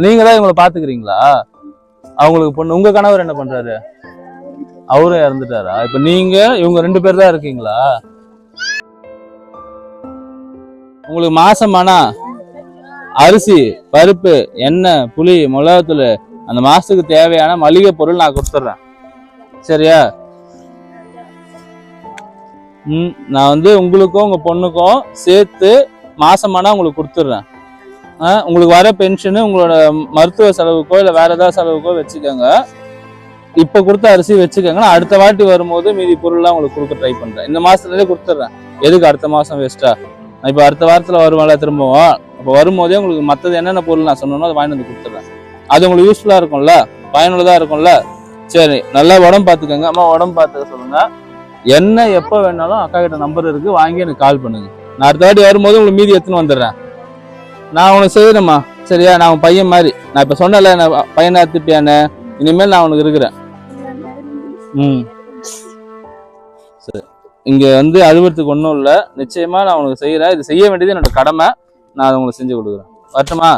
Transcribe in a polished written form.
நீங்க தான் இவங்களை பாத்துக்கிறீங்களா? அவங்களுக்கு பொண்ணு. உங்க கணவர் என்ன பண்றாரு? அவரும் இறந்துட்டாரா? இப்ப நீங்க இவங்க 2 பேர் தான் இருக்கீங்களா? உங்களுக்கு மாசமானா அரிசி, பருப்பு, எண்ணெய், புளி, மிளகாத்தூள், அந்த மாசத்துக்கு தேவையான மளிகை பொருள் நான் கொடுத்துட்றேன். சரியா? நான் வந்து உங்களுக்கும் உங்க பொண்ணுக்கும் சேர்த்து மாசமானா உங்களுக்கு கொடுத்துட்றேன். உங்களுக்கு வர பென்ஷனு உங்களோட மருத்துவ செலவுக்கோ இல்லை வேற ஏதாவது செலவுக்கோ வச்சுக்கோங்க. இப்ப கொடுத்த அரிசி வச்சுக்கோங்க. நான் அடுத்த வாட்டி வரும்போது மீதி பொருள்லாம் உங்களுக்கு கொடுக்க ட்ரை பண்றேன். இந்த மாசத்துலேயே கொடுத்துட்றேன். எதுக்கு அடுத்த மாசம் வேஸ்டா? நான் இப்போ அடுத்த வாரத்துல வருவேன்ல திரும்பவும். அப்போ வரும்போதே உங்களுக்கு மற்றது என்னென்ன பொருள் நான் சொன்னோம் அதை வாங்கிட்டு வந்து கொடுத்துட்றேன். அது உங்களுக்கு யூஸ்ஃபுல்லா இருக்கும்ல, பயனுள்ளதா இருக்கும்ல. சரி, நல்லா உடம்பு பார்த்துக்கோங்க. அம்மா உடம்பு பார்த்துக்க சொல்லுங்க. என்ன எப்போ வேணாலும் அக்கா கிட்ட நம்பர் இருக்கு, வாங்கி எனக்கு கால் பண்ணுங்க. நான் அடுத்த வாட்டி வரும்போது உங்களுக்கு மீதி எடுத்துன்னு வந்துடுறேன். நான் உனக்கு செய்யறேம்மா. சரியா? நான் உன் பையன் மாதிரி. நான் இப்ப சொன்னல பையனை திட்டியானே, இனிமேல் நான் உனக்கு இருக்கிறேன். சரி, இங்க வந்து அழுவறதுக்கு ஒன்றும் இல்லை. நிச்சயமா நான் உனக்கு செய்யறேன். இது செய்ய வேண்டியது என்னோட கடமை. நான் அதை உங்களுக்கு செஞ்சு கொடுக்குறேன். வரட்டுமா?